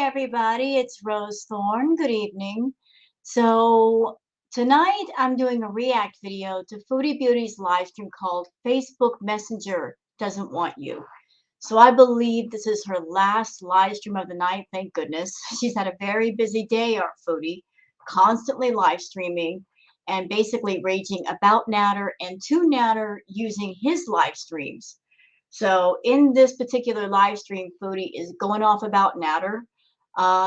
everybody, it's Rose Thorne. Good evening. So tonight I'm doing a react video to Foodie Beauty's live stream called Facebook Messenger Doesn't Want You. So I believe this is her last live stream of the night, thank goodness. She's had a very busy day, our Foodie, constantly live streaming and basically raging about Natter and to Natter using his live streams. So in this particular live stream, Foodie is going off about Natter.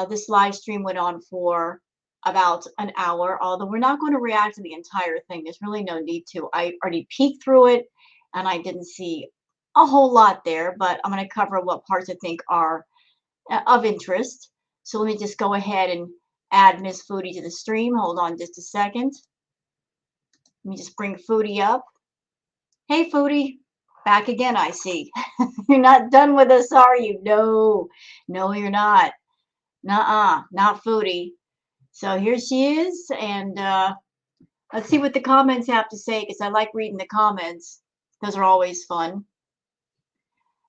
This live stream went on for about an hour, although we're not going to react to the entire thing. There's really no need to. I already peeked through it and I didn't see a whole lot there, but I'm going to cover what parts I think are of interest. So let me just go ahead and add Miss Foodie to the stream. Hold on just a second. Let me just bring Foodie up. Hey, Foodie. Back again, I see. You're not done with us, are you? No, no, you're not. Nuh-uh, not Foodie. So here she is, and let's see what the comments have to say, because I like reading the comments. Those are always fun.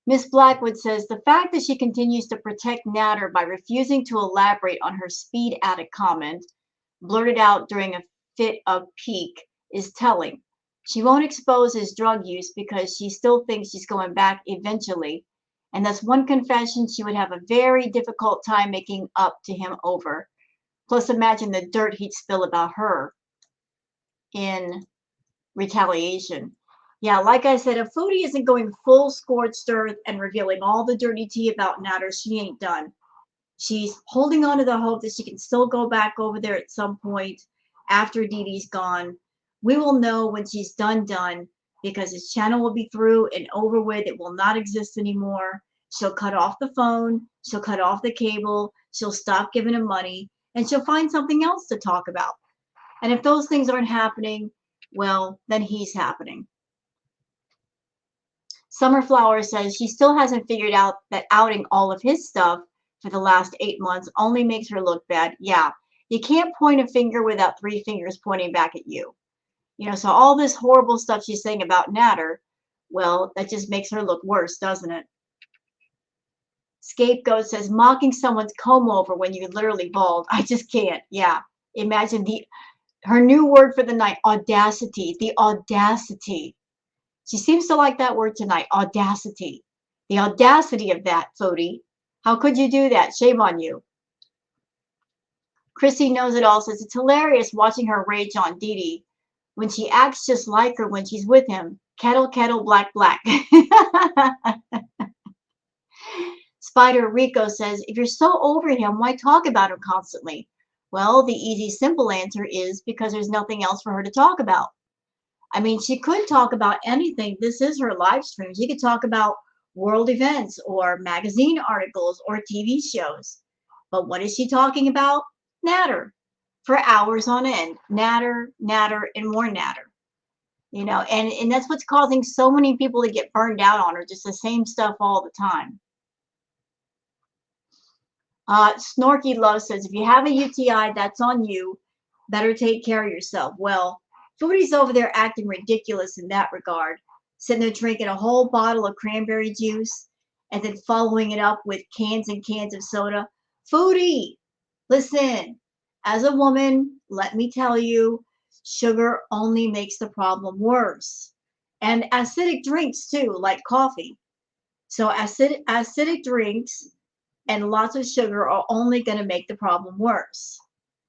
Miss Blackwood says, the fact that she continues to protect Natter by refusing to elaborate on her speed addict comment, blurted out during a fit of pique, is telling. She won't expose his drug use because she still thinks she's going back eventually, and that's one confession she would have a very difficult time making up to him over. Plus, imagine the dirt he'd spill about her in retaliation. Yeah, like I said, if Foodie isn't going full scorched earth and revealing all the dirty tea about Natter, she ain't done. She's holding on to the hope that she can still go back over there at some point after Dee Dee's gone. We will know when she's done, because his channel will be through and over with. It will not exist anymore. She'll cut off the phone. She'll cut off the cable. She'll stop giving him money. And she'll find something else to talk about. And if those things aren't happening, well, then he's happening. Summerflower says she still hasn't figured out that outing all of his stuff for the last 8 months only makes her look bad. Yeah, you can't point a finger without 3 fingers pointing back at you. You know, so all this horrible stuff she's saying about Natter, well, that just makes her look worse, doesn't it? Scapegoat says, mocking someone's comb over when you're literally bald. I just can't. Yeah. Imagine her new word for the night, audacity. The audacity. She seems to like that word tonight, audacity. The audacity of that, Foodie. How could you do that? Shame on you. Chrissy Knows It All says, it's hilarious watching her rage on Dee Dee when she acts just like her when she's with him. Kettle, kettle, black, black. Spider Rico says, if you're so over him, why talk about him constantly? Well, the easy, simple answer is because there's nothing else for her to talk about. I mean, she could talk about anything. This is her live stream. She could talk about world events or magazine articles or TV shows. But what is she talking about? Natter. For hours on end. Natter, Natter, and more Natter. You know, and that's what's causing so many people to get burned out on her. Just the same stuff all the time. Snorky Love says, if you have a UTI, that's on you. Better take care of yourself. Well, Foodie's over there acting ridiculous in that regard, sitting there drinking a whole bottle of cranberry juice and then following it up with cans and cans of soda. Foodie, listen, as a woman, let me tell you, sugar only makes the problem worse. And acidic drinks too, like coffee. So acidic drinks and lots of sugar are only going to make the problem worse.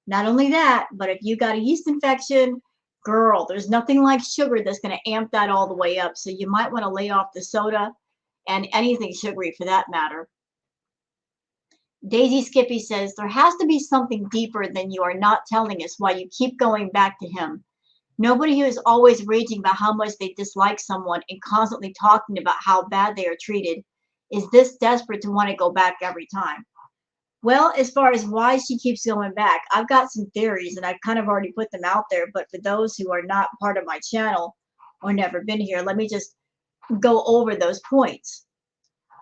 Not only that, but if you got a yeast infection, girl, there's nothing like sugar that's going to amp that all the way up. So you might want to lay off the soda and anything sugary for that matter. Daisy Skippy says, there has to be something deeper than you are not telling us why you keep going back to him. Nobody who is always raging about how much they dislike someone and constantly talking about how bad they are treated is this desperate to want to go back every time. Well, as far as why she keeps going back, I've got some theories and I've kind of already put them out there. But for those who are not part of my channel or never been here, let me just go over those points.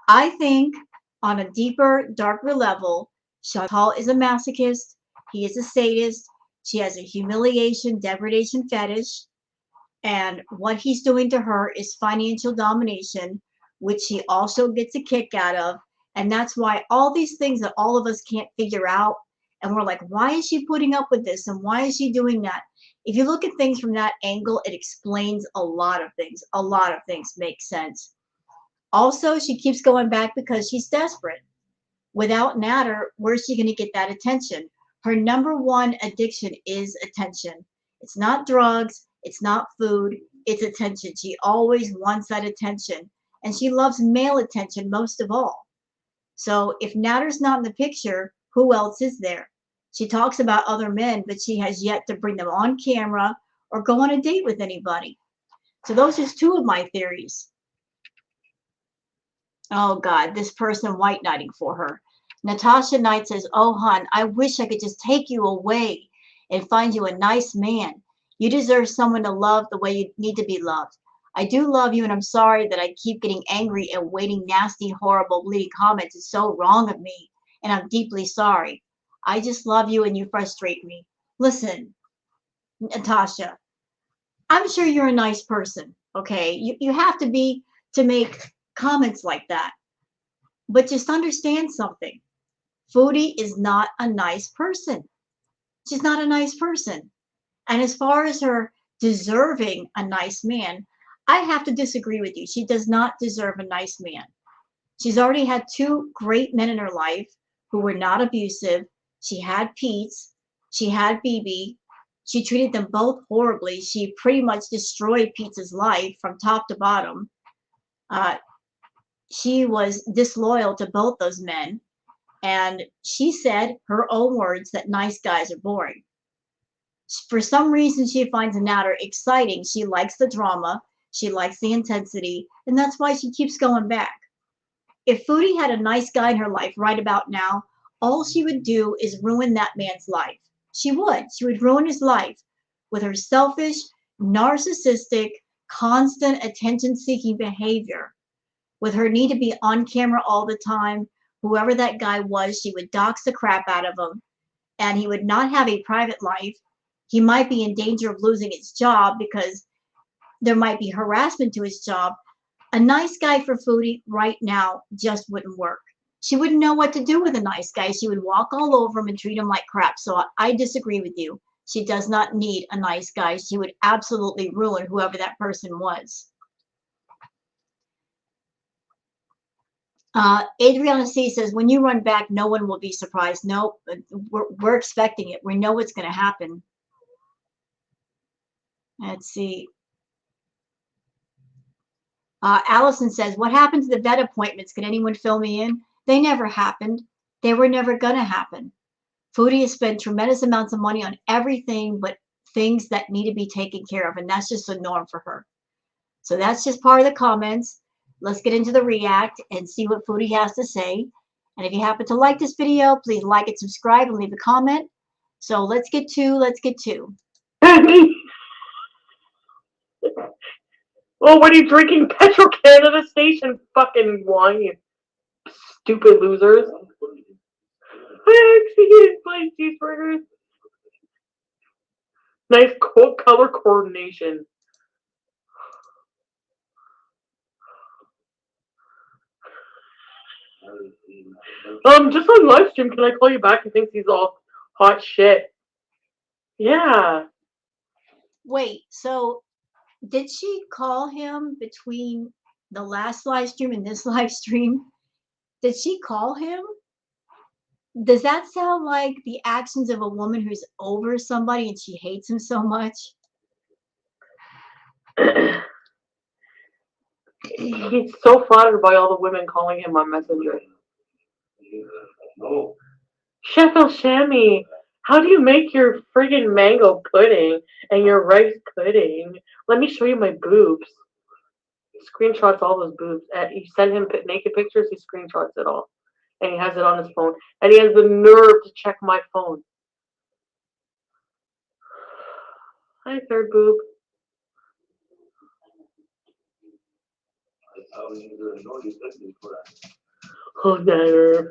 I think on a deeper, darker level, Chantal is a masochist. He is a sadist. She has a humiliation, degradation fetish. And what he's doing to her is financial domination, which she also gets a kick out of. And that's why all these things that all of us can't figure out, and we're like, why is she putting up with this? And why is she doing that? If you look at things from that angle, it explains a lot of things. A lot of things make sense. Also, she keeps going back because she's desperate. Without Natter, where's she going to get that attention? Her number one addiction is attention. It's not drugs, it's not food, it's attention. She always wants that attention. And she loves male attention most of all. So if Natter's not in the picture, who else is there? She talks about other men, but she has yet to bring them on camera or go on a date with anybody. So those are two of my theories. Oh God, this person white knighting for her. Natasha Knight says, oh hon, I wish I could just take you away and find you a nice man. You deserve someone to love the way you need to be loved. I do love you and I'm sorry that I keep getting angry and waiting nasty, horrible, bleeding comments. It's so wrong of me and I'm deeply sorry. I just love you and you frustrate me. Listen, Natasha, I'm sure you're a nice person, okay? You have to be to make comments like that. But just understand something. Foodie is not a nice person. She's not a nice person. And as far as her deserving a nice man, I have to disagree with you. She does not deserve a nice man. She's already had two great men in her life who were not abusive. She had Pete's, she had BB. She treated them both horribly. She pretty much destroyed Pete's life from top to bottom. Uh, she was disloyal to both those men. And she said, her own words, that nice guys are boring. For some reason, she finds Natter exciting. She likes the drama. She likes the intensity. And that's why she keeps going back. If Foodie had a nice guy in her life right about now, all she would do is ruin that man's life. She would. She would ruin his life with her selfish, narcissistic, constant attention-seeking behavior. With her need to be on camera all the time, whoever that guy was, she would dox the crap out of him, and he would not have a private life. He might be in danger of losing his job because there might be harassment to his job. A nice guy for Foodie right now just wouldn't work. She wouldn't know what to do with a nice guy. She would walk all over him and treat him like crap. So I disagree with you. She does not need a nice guy. She would absolutely ruin whoever that person was. Adriana C says, when you run back, no one will be surprised. Nope, we're expecting it. We know what's going to happen. Let's see. Allison says, what happened to the vet appointments? Can anyone fill me in? They never happened. They were never going to happen. Foodie has spent tremendous amounts of money on everything but things that need to be taken care of, and that's just a norm for her. So that's just part of the comments. Let's get into the react and see what Foodie has to say. And if you happen to like this video, please like it, subscribe, and leave a comment. So let's get to. Well, what are you drinking? Petro Canada station fucking wine, you stupid losers. Mexican spicy cheeseburgers. Nice cool color coordination. Just on live stream, can I call you back? He thinks he's all hot shit. Yeah. Wait, so did she call him between the last live stream and this live stream? Did she call him? Does that sound like the actions of a woman who's over somebody and she hates him so much? He's so flattered by all the women calling him on Messenger. Chef El Shami, how do you make your friggin' mango pudding and your rice pudding? Let me show you my boobs. He screenshots all those boobs. You send him naked pictures, he screenshots it all. And he has it on his phone. And he has the nerve to check my phone. Hi, third boob. Oh, no.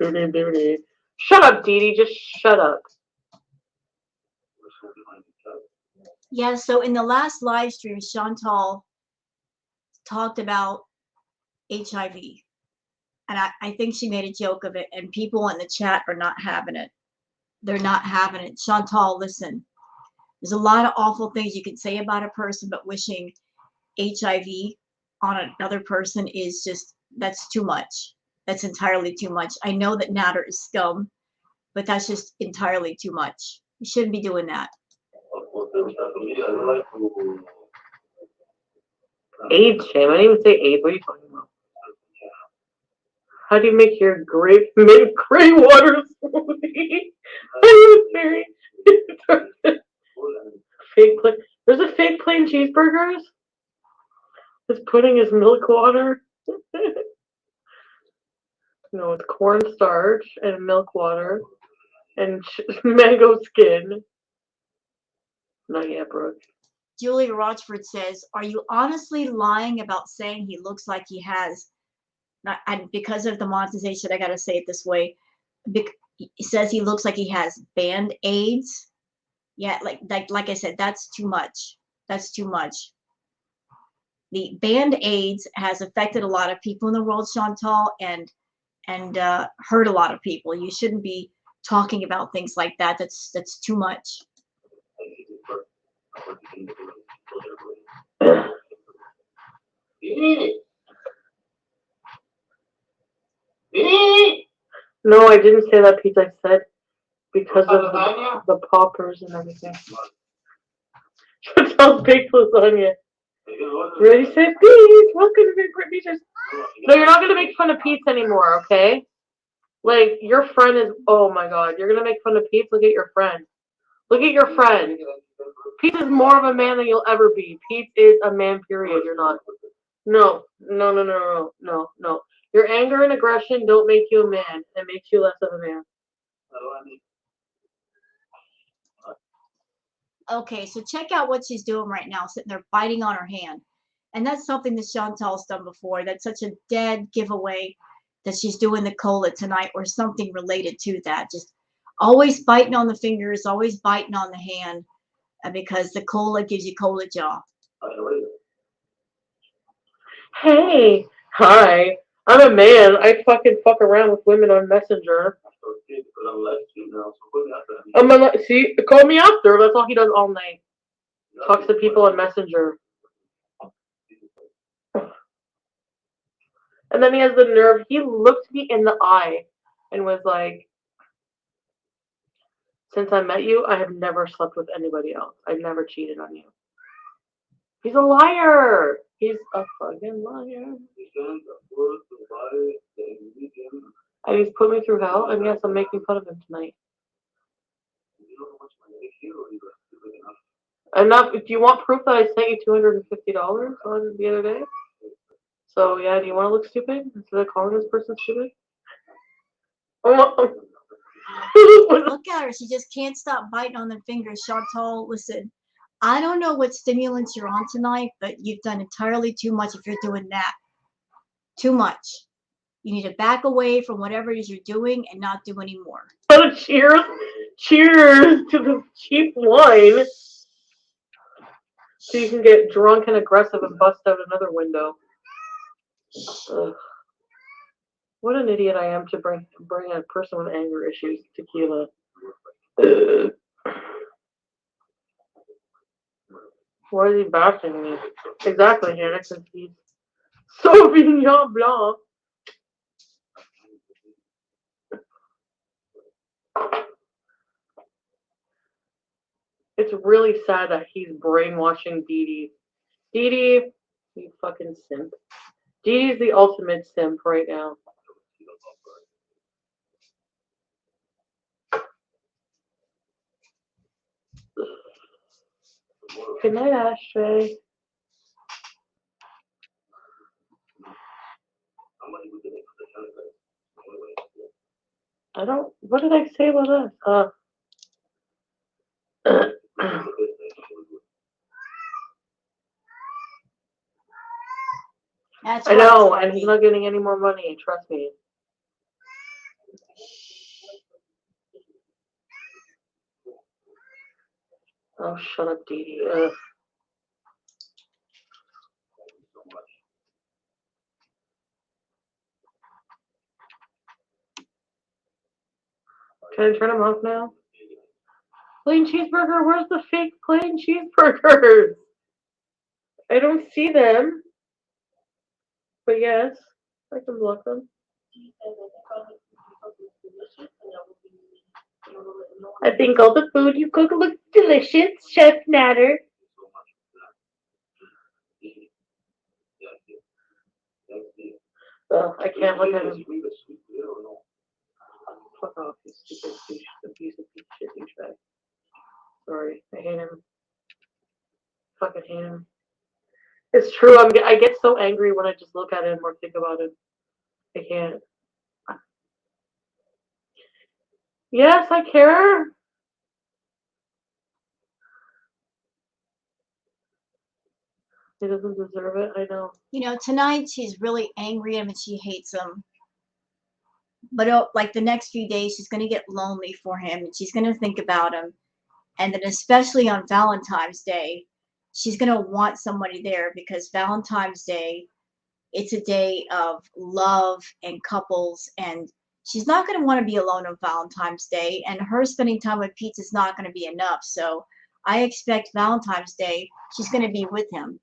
Shut up, Dee Dee. Just shut up. Yeah, so in the last live stream, Chantal talked about HIV. And I think she made a joke of it, and people in the chat are not having it. They're not having it. Chantal, listen, there's a lot of awful things you can say about a person, but wishing HIV on another person is just, that's too much. That's entirely too much. I know that Natter is scum, but that's just entirely too much. You shouldn't be doing that. AIDS shame. I didn't even say AIDS. What are you talking about? How do you make your grape mint gray water smoothie? Very fake plain. There's a fake plain cheeseburgers. This pudding is milk water. No, it's cornstarch and milk water and mango skin. Not yet, Brooke. Julia Rochford says, are you honestly lying about saying he looks like he has, and because of the monetization, I got to say it this way, he says he looks like he has band-aids. Yeah, like I said, that's too much. That's too much. The band-aids has affected a lot of people in the world, Chantal, and hurt a lot of people. You shouldn't be talking about things like that. That's too much. No, I didn't say that, Pete. I said because of the poppers and everything. Chantal's baked lasagna. Ready, set, Pete. Welcome to Big Brit Beaches. No, you're not gonna make fun of Pete anymore, okay? Like your friend is. Oh my God, you're gonna make fun of Pete. Look at your friend. Look at your friend. Pete is more of a man than you'll ever be. Pete is a man. Period. You're not. No. Your anger and aggression don't make you a man. It makes you less of a man. Okay, so check out what she's doing right now, sitting there biting on her hand. And that's something that Chantal's done before. That's such a dead giveaway that she's doing the cola tonight or something related to that. Just always biting on the fingers, always biting on the hand, because the cola gives you cola jaw. Hey, hi. I'm a man. I fucking fuck around with women on Messenger. See, call me after. That's all he does all night. Talks to people on Messenger. And then he has the nerve. He looked me in the eye and was like, since I met you, I have never slept with anybody else. I've never cheated on you. He's a liar. He's a fucking liar. And he's put me through hell, and yes, I'm making fun of him tonight. Enough. Do you want proof that I sent you $250 on the other day? So yeah, do you want to look stupid instead of calling this person stupid? Look at her. She just can't stop biting on the fingers. Chantal, listen, I don't know what stimulants you're on tonight, but you've done entirely too much if you're doing that. Too much. You need to back away from whatever it is you're doing and not do anymore. Oh, cheers. Cheers to the cheap wine. So you can get drunk and aggressive and bust out another window. Ugh. What an idiot I am to bring a person with anger issues tequila. Ugh. Why is he bashing me? Exactly, Hannah, because he's Sauvignon Blanc. It's really sad that he's brainwashing Dee Dee. Dee Dee, you fucking simp. Dee Dee's the ultimate simp right now. Good night, Ashtray. I don't. What did I say about this? That's I know, and he's not getting any more money. Trust me. Oh, shut up, Dee Dee. Ugh. Can I turn them off now? Plain cheeseburger, where's the fake plain cheeseburgers? I don't see them. But yes, I can block them. I think all the food you cook looks delicious, Chef Natter. Ugh, I can't look at him. Fuck off, you stupid piece of shit douchebag. Sorry, I hate him. Fucking hate him. It's true. I get so angry when I just look at him or think about him. I can't. Yes, I care. He doesn't deserve it. I know. You know, tonight she's really angry at him and she hates him. But like the next few days, she's going to get lonely for him and she's going to think about him. And then especially on Valentine's Day, she's going to want somebody there because Valentine's Day, it's a day of love and couples, and she's not going to want to be alone on Valentine's Day, and her spending time with Pete is not going to be enough. So I expect Valentine's Day, she's going to be with him.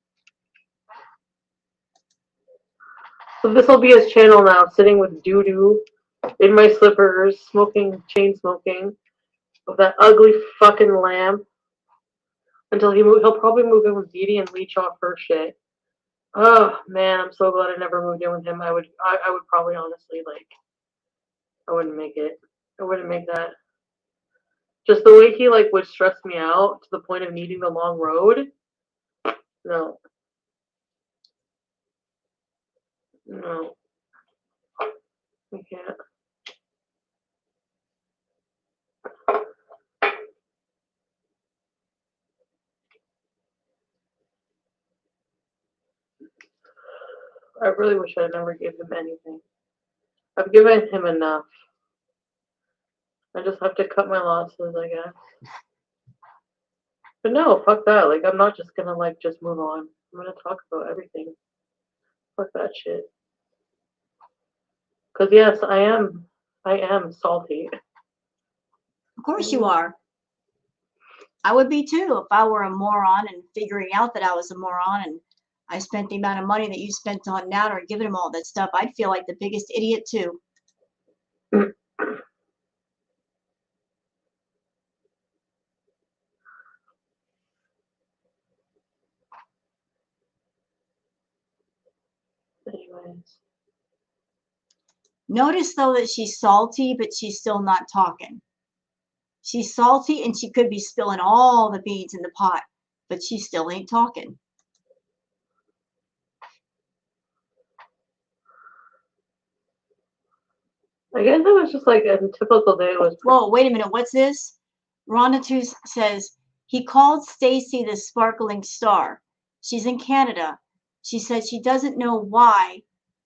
So this will be his channel now, sitting with doo-doo in my slippers, chain smoking, with that ugly fucking lamp. Until he'll probably move in with Dee Dee and leech off her shit. Oh man, I'm so glad I never moved in with him. I would probably honestly I wouldn't make it. I wouldn't make that. Just the way he would stress me out to the point of needing the long road. No. No. I can't. I really wish I never gave him anything. I've given him enough. I just have to cut my losses, I guess. But no, fuck that. I'm not just gonna just move on. I'm gonna talk about everything. Fuck that shit. Cause yes, I am salty. Of course you are. I would be too if I were a moron and figuring out that I was a moron and I spent the amount of money that you spent on Natter and giving him all that stuff. I'd feel like the biggest idiot too. Anyways. Notice though that she's salty, but she's still not talking. She's salty and she could be spilling all the beans in the pot, but she still ain't talking. I guess it was just a typical day was. Whoa, wait a minute. What's this? Rhonda says, he called Stacy the sparkling star. She's in Canada. She said she doesn't know why,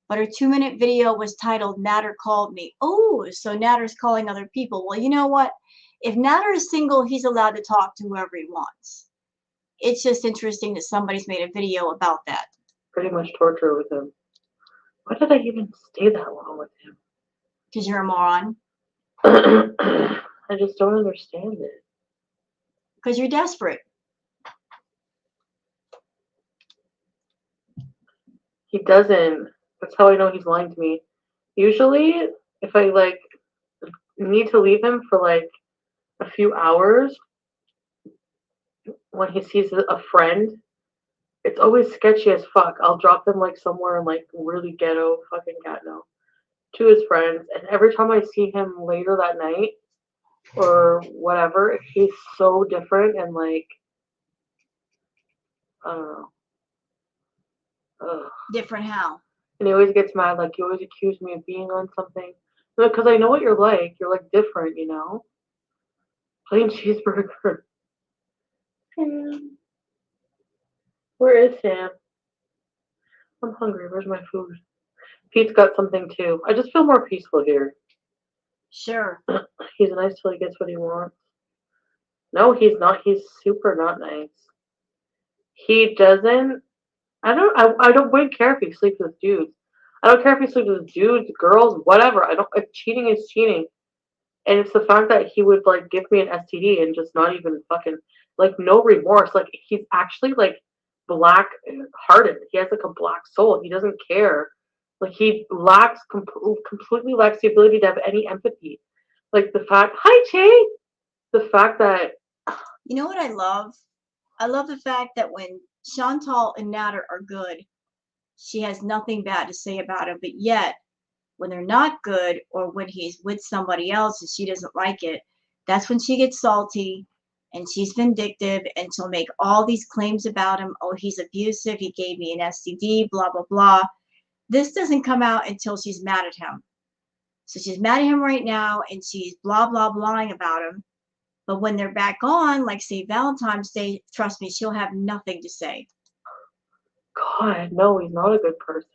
but her 2-minute video was titled Natter Called Me. Oh, so Natter's calling other people. Well, you know what? If Natter is single, he's allowed to talk to whoever he wants. It's just interesting that somebody's made a video about that. Pretty much torture with him. Why did I even stay that long with him? Because you're a moron. I just don't understand it. Because you're desperate. He doesn't. That's how I know he's lying to me. Usually, if I need to leave him for a few hours, when he sees a friend, it's always sketchy as fuck. I'll drop him somewhere in really ghetto fucking Gatineau to his friends, and every time I see him later that night or whatever, he's so different and I don't know. Ugh. Different how? And he always gets mad, you always accuse me of being on something. Because I know what you're like. You're different, you know? Plain cheeseburger. Sam. Where is Sam? I'm hungry. Where's my food? Pete's got something too. I just feel more peaceful here. Sure. He's nice till he gets what he wants. No, he's not. He's super not nice. He doesn't. I wouldn't care if he sleeps with dudes. I don't care if he sleeps with dudes, girls, whatever. Cheating is cheating. And it's the fact that he would like give me an STD and just not even fucking like no remorse. Like he's actually like black hearted. He has like a black soul. He doesn't care. Like he completely lacks the ability to have any empathy. Like the fact, hi Che, the fact that You know what I love? I love the fact that when Chantal and Nader are good, she has nothing bad to say about him, but yet when they're not good or when he's with somebody else and she doesn't like it, that's when she gets salty and she's vindictive and she'll make all these claims about him. Oh, he's abusive. He gave me an STD, blah, blah, blah. This doesn't come out until she's mad at him. So she's mad at him right now and she's blah, blah, blahing about him. But when they're back on, like say Valentine's Day, trust me, she'll have nothing to say. God, no, he's not a good person.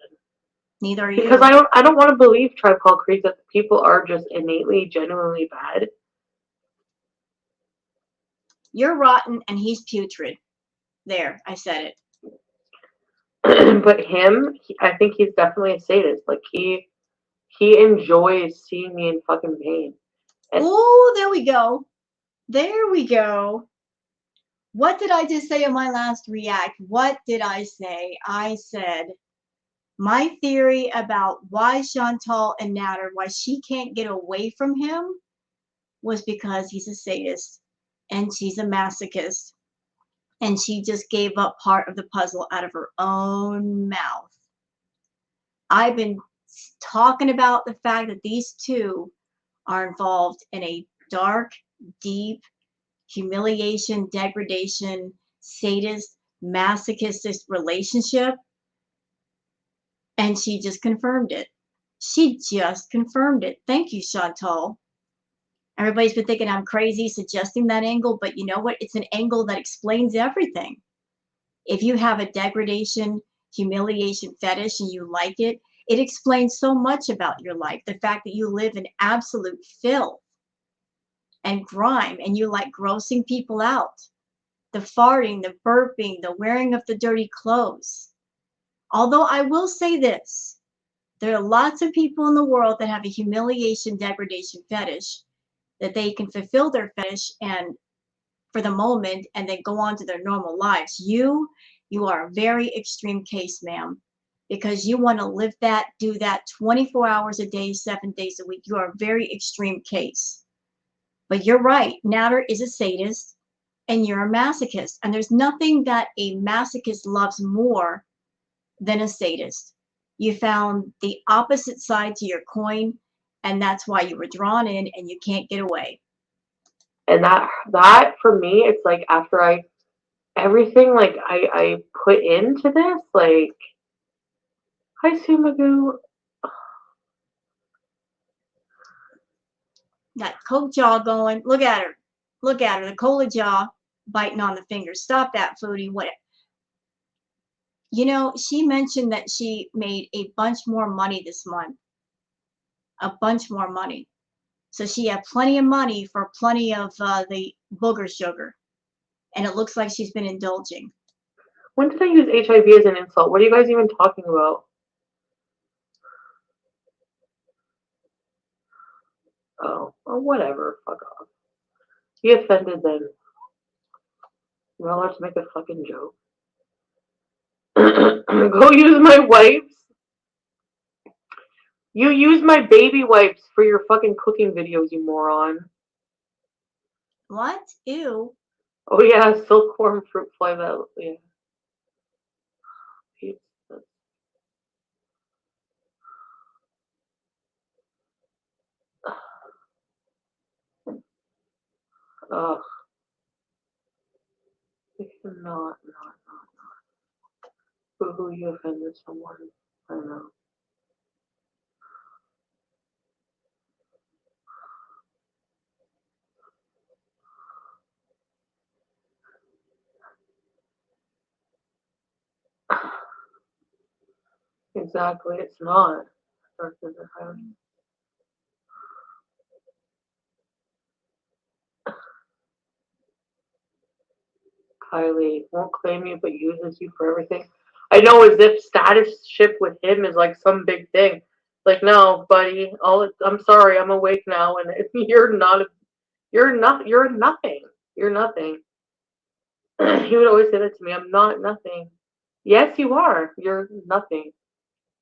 Neither are Because you. I don't want to believe Tribe Called Crazy that people are just innately, genuinely bad. You're rotten and he's putrid. There, I said it. But him, I think he's definitely a sadist. Like he enjoys seeing me in fucking pain. Oh, there we go. There we go. What did I just say in my last react? What did I say? I said my theory about why Chantal and Nader, why she can't get away from him was because he's a sadist and she's a masochist. And she just gave up part of the puzzle out of her own mouth. I've been talking about the fact that these two are involved in a dark, deep, humiliation, degradation, sadist, masochistic relationship. And she just confirmed it. She just confirmed it. Thank you, Chantal. Everybody's been thinking I'm crazy suggesting that angle, but you know what? It's an angle that explains everything. If you have a degradation, humiliation fetish and you like it, it explains so much about your life. The fact that you live in absolute filth and grime and you like grossing people out. The farting, the burping, the wearing of the dirty clothes. Although I will say this, there are lots of people in the world that have a humiliation, degradation fetish that they can fulfill their fetish and for the moment and then go on to their normal lives. You are a very extreme case, ma'am, because you want to live that, do that 24 hours a day, 7 days a week. You are a very extreme case. But you're right. Nader is a sadist and you're a masochist. And there's nothing that a masochist loves more than a sadist. You found the opposite side to your coin, and that's why you were drawn in and you can't get away. And that for me, it's like after everything like I put into this, like hi Sumagoo. That coke jaw going. Look at her. Look at her. The cola jaw biting on the fingers. Stop that, foodie. What? You know, she mentioned that she made a bunch more money this month. A bunch more money. So she had plenty of money for plenty of the booger sugar. And it looks like she's been indulging. When did I use HIV as an insult? What are you guys even talking about? Oh, well, whatever. Fuck off. Be offended then. You're not allowed to make a fucking joke. Go use my wipes. You use my baby wipes for your fucking cooking videos, you moron. What? Ew. Oh yeah, silkworm fruit fly that. Yeah. Ugh. You cannot, not. Who you offended someone. I don't know. Exactly, it's not. Kylie won't claim you but uses you for everything. I know, as if status ship with him is like some big thing. Like, no, buddy. I'm sorry. I'm awake now, and you're not. You're not. You're nothing. You're nothing. He would always say that to me. I'm not nothing. Yes, you are. You're nothing.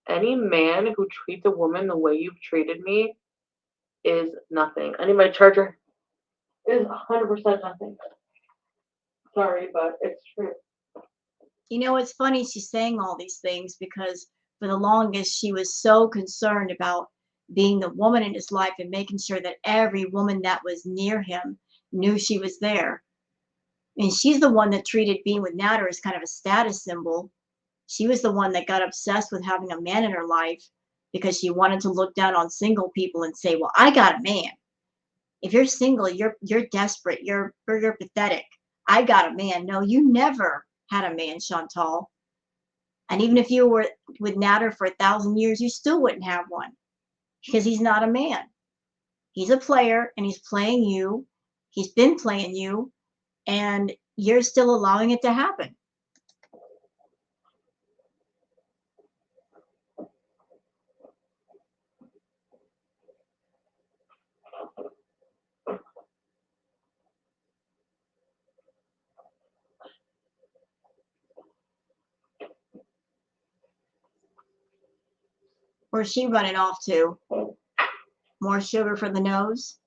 Any man who treats a woman the way you've treated me is nothing. I need my charger. Is 100% nothing. Sorry, but it's true. You know, it's funny she's saying all these things because for the longest she was so concerned about being the woman in his life and making sure that every woman that was near him knew she was there. And she's the one that treated being with Nader as kind of a status symbol. She was the one that got obsessed with having a man in her life because she wanted to look down on single people and say, "Well, I got a man. If you're single, you're desperate. You're pathetic. I got a man." No, you never had a man, Chantal. And even if you were with Nader for 1,000 years, you still wouldn't have one because he's not a man. He's a player and he's playing you. He's been playing you, and you're still allowing it to happen. Where's she running off to? More sugar for the nose?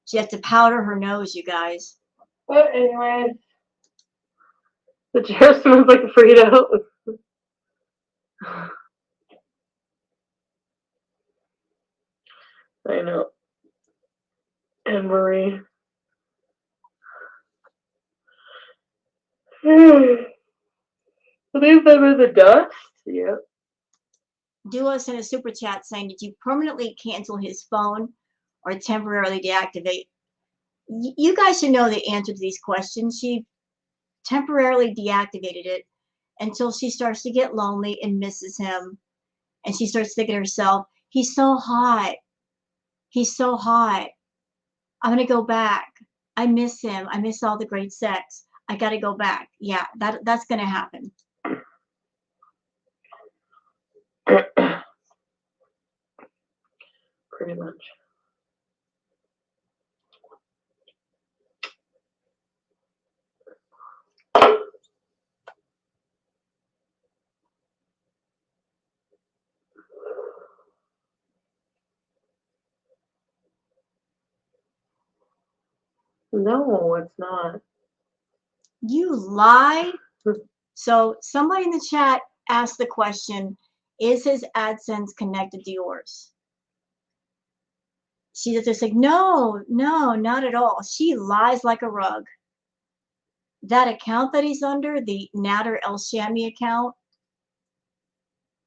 She has to powder her nose, you guys. But anyways, the chair smells like a Frito. I know. And Marie. Leave them in the dust. Yep. Do us in a super chat saying, did you permanently cancel his phone or temporarily deactivate? You guys should know the answer to these questions. She temporarily deactivated it until she starts to get lonely and misses him. And she starts thinking to herself, he's so hot. He's so hot. I'm going to go back. I miss him. I miss all the great sex. I got to go back. Yeah, that's going to happen. Pretty much. No, it's not. You lie. So somebody in the chat asked the question, is his AdSense connected to yours? She just like, no, not at all. She lies like a rug. That account that he's under, the Nader El Shami account,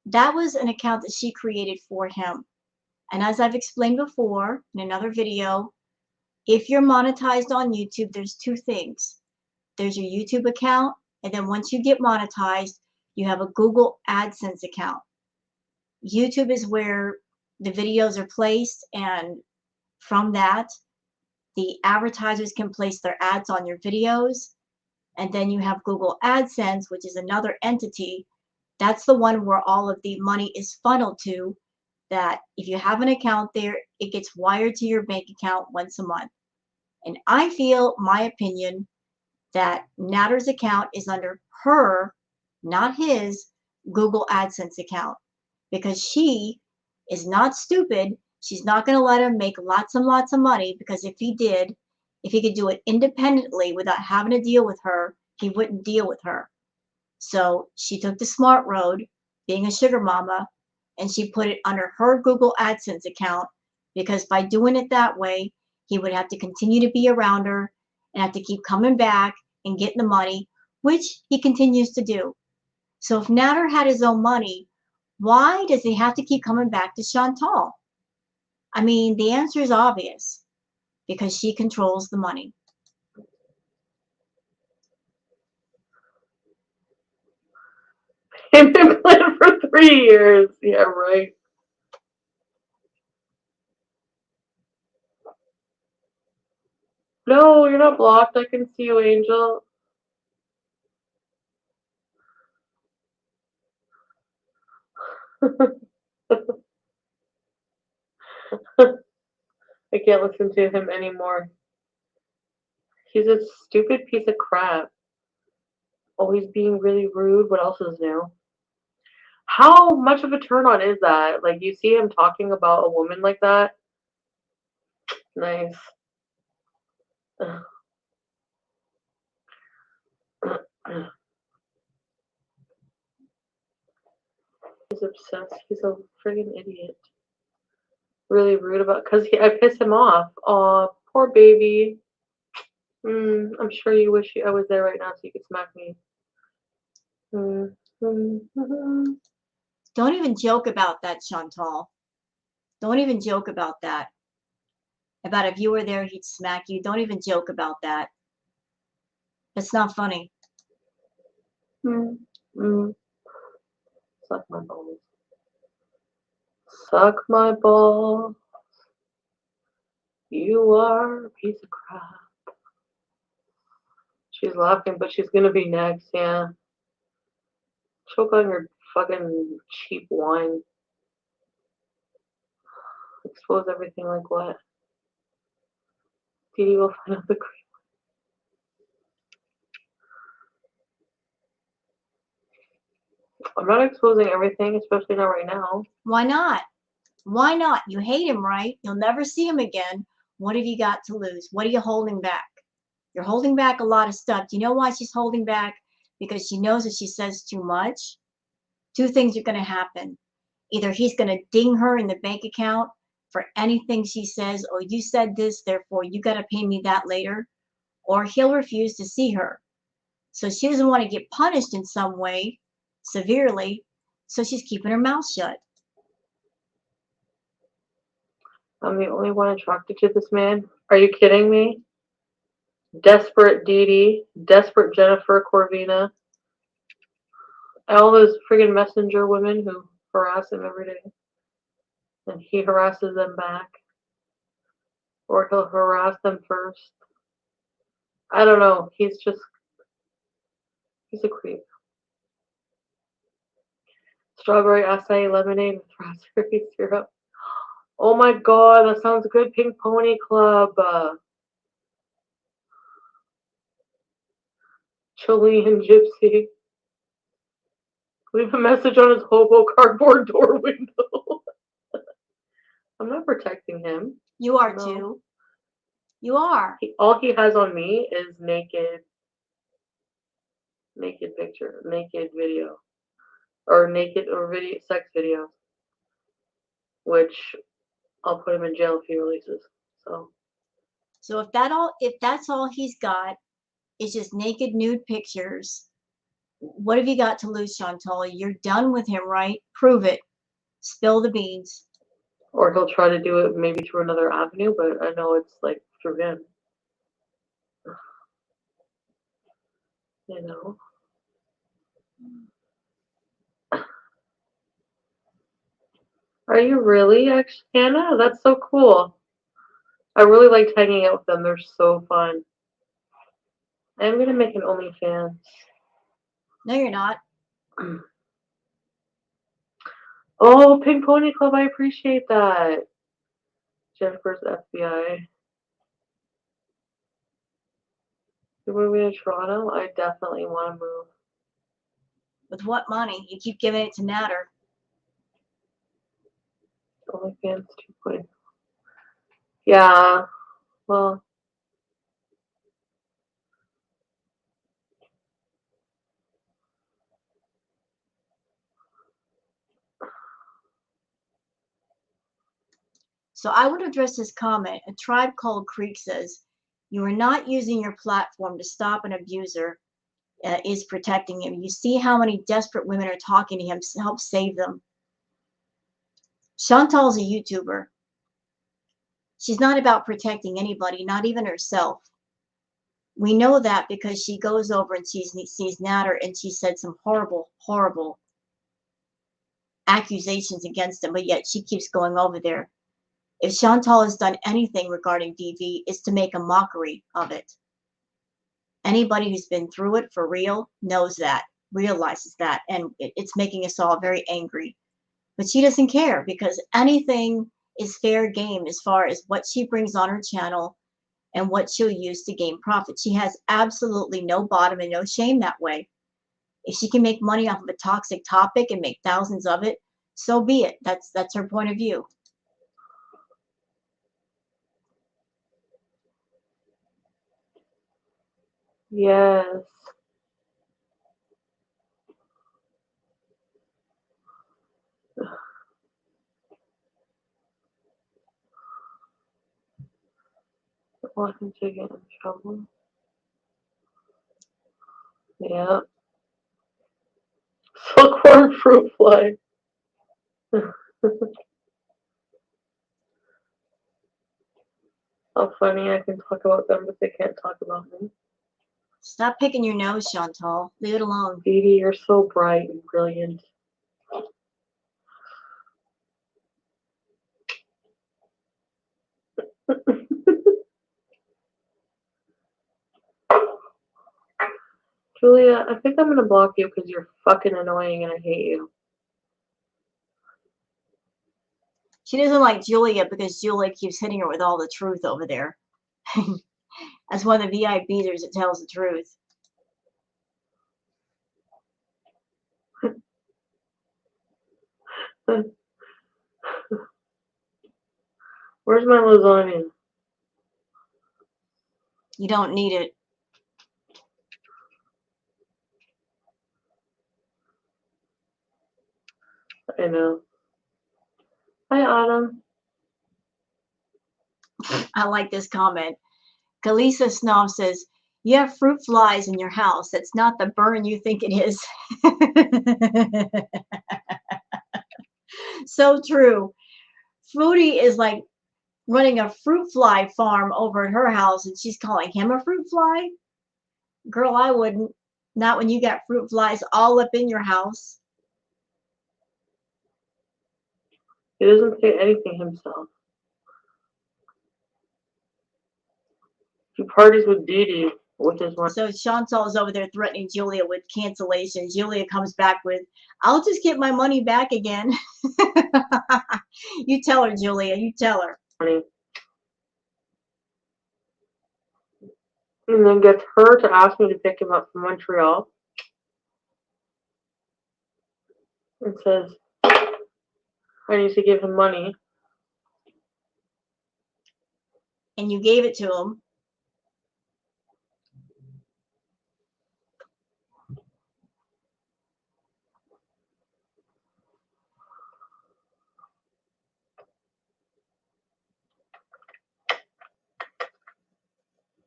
that was an account that she created for him. And as I've explained before in another video, if you're monetized on YouTube, there's two things. There's your YouTube account, and then once you get monetized, you have a Google AdSense account. YouTube is where the videos are placed, and from that, the advertisers can place their ads on your videos. And then you have Google AdSense, which is another entity. That's the one where all of the money is funneled to, that if you have an account there, it gets wired to your bank account once a month. And I feel, my opinion, that Nader's account is under her, not his, Google AdSense account, because she is not stupid. She's not going to let him make lots and lots of money, because if he did, if he could do it independently without having to deal with her, he wouldn't deal with her. So she took the smart road, being a sugar mama, and she put it under her Google AdSense account, because by doing it that way, he would have to continue to be around her and have to keep coming back and getting the money, which he continues to do. So if Nader had his own money, why does he have to keep coming back to Chantal? I mean, the answer is obvious, because she controls the money. They've been playing for 3 years. Yeah, right. No, you're not blocked. I can see you, Angel. I can't listen to him anymore. He's a stupid piece of crap. Always being really rude. What else is new? How much of a turn on is that? Like, you see him talking about a woman like that? Nice. He's obsessed. He's a friggin' idiot. Really rude about, because I piss him off. Aw, poor baby. I'm sure you wish I was there right now so you could smack me. Don't even joke about that, Chantal. Don't even joke about that. About if you were there, he'd smack you. Don't even joke about that. It's not funny. Suck my balls. Suck my balls. You are a piece of crap. She's laughing, but she's gonna be next, yeah. Choke on your fucking cheap wine. Expose everything like what? Dee Dee will find out the cream. I'm not exposing everything, especially not right now. Why not? Why not? You hate him, right? You'll never see him again. What have you got to lose? What are you holding back? You're holding back a lot of stuff. Do you know why she's holding back? Because she knows if she says too much, two things are going to happen. Either he's going to ding her in the bank account for anything she says, oh, you said this, therefore you got to pay me that later, or he'll refuse to see her. So she doesn't want to get punished in some way, severely, so she's keeping her mouth shut. I'm the only one attracted to this man. Are you kidding me? Desperate Dee Dee, desperate Jennifer Corvina, all those friggin' messenger women who harass him every day. And he harasses them back. Or he'll harass them first. I don't know. He's a creep. Strawberry acai lemonade with raspberry syrup. Oh my god, that sounds good. Pink Pony Club. Chilean Gypsy. Leave a message on his hobo cardboard door window. I'm not protecting him. You are too. You are. All he has on me is naked picture, naked video, or naked or video sex videos, which I'll put him in jail if he releases. So if that's all he's got, is just naked nude pictures. What have you got to lose, Chantal? You're done with him, right? Prove it. Spill the beans. Or he'll try to do it maybe through another avenue, but I know it's like through him. You know. Are you really, actually, Hannah? That's so cool. I really liked hanging out with them. They're so fun. I'm gonna make an OnlyFans. No, you're not. Oh, Pink Pony Club, I appreciate that. Jennifer's FBI. You're moving to Toronto? I definitely want to move. With what money? You keep giving it to Natter. OnlyFans 2.0. Yeah, well. So I would address this comment. A Tribe Called Creek says, you are not using your platform to stop an abuser, is protecting him. You see how many desperate women are talking to him to help save them. Chantal's a YouTuber. She's not about protecting anybody, not even herself. We know that because she goes over and sees Natter, and she said some horrible, horrible accusations against him, but yet she keeps going over there. If Chantal has done anything regarding DV, it's to make a mockery of it. Anybody who's been through it for real knows that, realizes that, and it's making us all very angry. But she doesn't care because anything is fair game as far as what she brings on her channel and what she'll use to gain profit. She has absolutely no bottom and no shame that way. If she can make money off of a toxic topic and make thousands of it, so be it. That's her point of view. Yes. Wasn't to get in trouble. Yeah. Silkworm fruit fly. How funny, I can talk about them, but they can't talk about me. Stop picking your nose, Chantal. Leave it alone. Dee Dee, you're so bright and brilliant. Julia, I think I'm gonna block you because you're fucking annoying and I hate you. She doesn't like Julia because Julia keeps hitting her with all the truth over there. As one of the VIPers that tells the truth. Where's my lasagna? You don't need it. I know. Hi, Autumn. I like this comment. Kalisa Snob says, you have fruit flies in your house. That's not the burn you think it is. So true. Fruity is like running a fruit fly farm over at her house and she's calling him a fruit fly? Girl, I wouldn't. Not when you got fruit flies all up in your house. He doesn't say anything himself. He parties with Dee Dee with his one. So Chantal is over there threatening Julia with cancellation. Julia comes back with, I'll just get my money back again. You tell her, Julia. You tell her. And then gets her to ask me to pick him up from Montreal. And says, I need to give him money. And you gave it to him.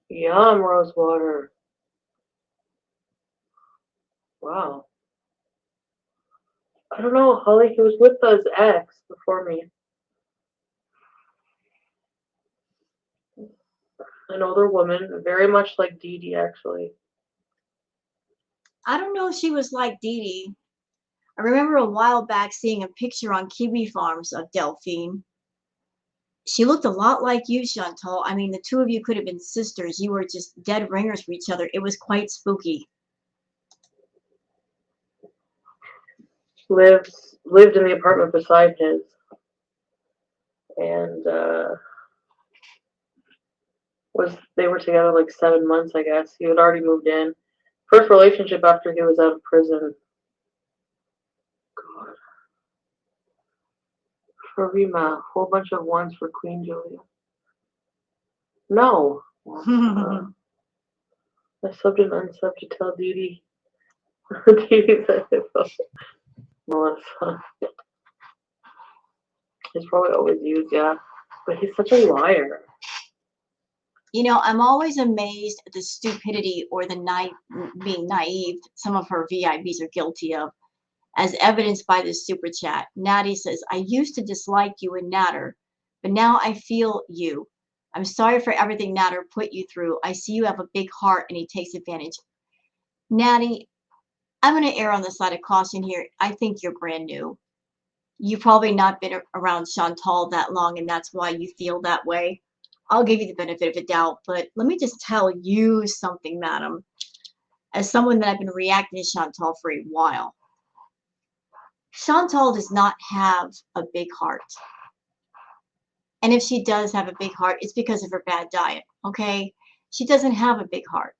Yum, Rosewater. Wow. I don't know, Holly, he was with his ex before me. An older woman, very much like Dee Dee, actually. I don't know if she was like Dee Dee. I remember a while back seeing a picture on Kiwi Farms of Delphine. She looked a lot like you, Chantal. I mean, the two of you could have been sisters. You were just dead ringers for each other. It was quite spooky. Lived in the apartment beside his. And they were together like 7 months, I guess. He had already moved in. First relationship after he was out of prison. God. For Rima, whole bunch of ones for Queen Julia. No. I subbed and unsubbed to tell Dee Dee. Dee Dee that it was Melissa. He's probably always used, yeah. But he's such a liar. You know, I'm always amazed at the stupidity or the being naive some of her VIPs are guilty of, as evidenced by this super chat. Natty says, I used to dislike you and Natter, but now I feel you. I'm sorry for everything Natter put you through. I see you have a big heart and he takes advantage. Natty, I'm going to err on the side of caution here. I think you're brand new. You've probably not been around Chantal that long, and that's why you feel that way. I'll give you the benefit of the doubt, but let me just tell you something, madam. As someone that I've been reacting to Chantal for a while, Chantal does not have a big heart. And if she does have a big heart, it's because of her bad diet, okay? She doesn't have a big heart.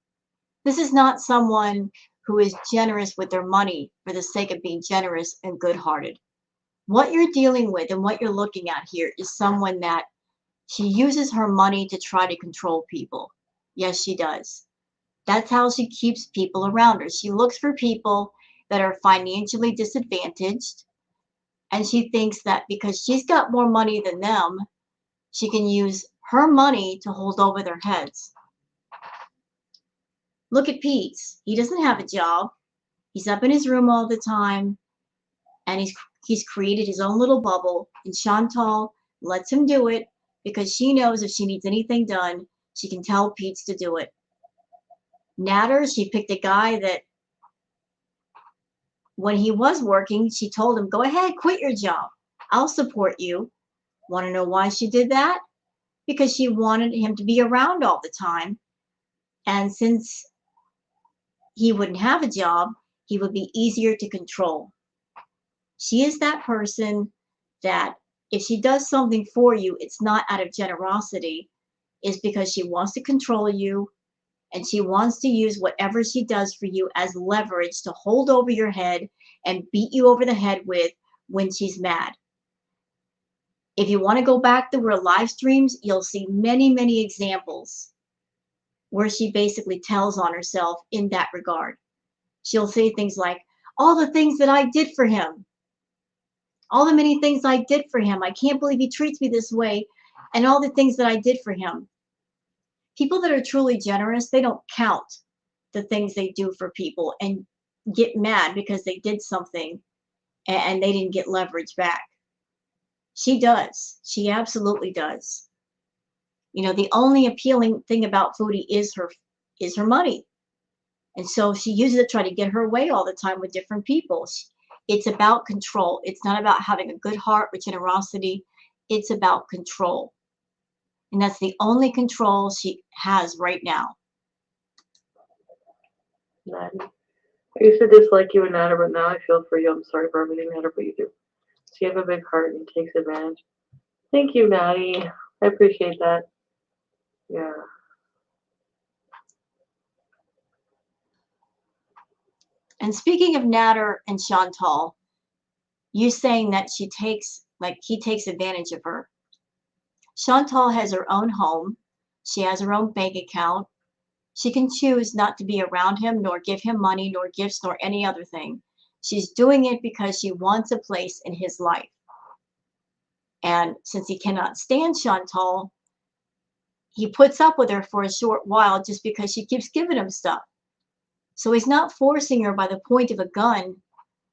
This is not someone who is generous with their money for the sake of being generous and good-hearted. What you're dealing with and what you're looking at here is someone that she uses her money to try to control people. Yes, she does. That's how she keeps people around her. She looks for people that are financially disadvantaged, and she thinks that because she's got more money than them, she can use her money to hold over their heads. Look at Pete. He doesn't have a job. He's up in his room all the time, and he's created his own little bubble, and Chantal lets him do it because she knows if she needs anything done, she can tell Pete to do it. Natter, she picked a guy that when he was working, she told him, go ahead, quit your job. I'll support you. Want to know why she did that? Because she wanted him to be around all the time. And since he wouldn't have a job, he would be easier to control. She is that person that if she does something for you, it's not out of generosity. It's because she wants to control you, and she wants to use whatever she does for you as leverage to hold over your head and beat you over the head with when she's mad. If you want to go back to her live streams, you'll see many, many examples where she basically tells on herself in that regard. She'll say things like, all the things that I did for him, all the many things I did for him. I can't believe he treats me this way, and all the things that I did for him. People that are truly generous, they don't count the things they do for people and get mad because they did something and they didn't get leverage back. She does. She absolutely does. You know, the only appealing thing about Foodie is her money. And so she uses it to try to get her way all the time with different people. It's about control. It's not about having a good heart or generosity. It's about control. And that's the only control she has right now. Maddie. I used to dislike you and Natter, but now I feel for you. I'm sorry for everything, Natter, but you do. So you have a big heart and takes advantage. Thank you, Maddie. I appreciate that. Yeah. And speaking of Natter and Chantal, you saying that he takes advantage of her. Chantal has her own home. She has her own bank account. She can choose not to be around him, nor give him money, nor gifts, nor any other thing. She's doing it because she wants a place in his life. And since he cannot stand Chantal, he puts up with her for a short while just because she keeps giving him stuff. So he's not forcing her by the point of a gun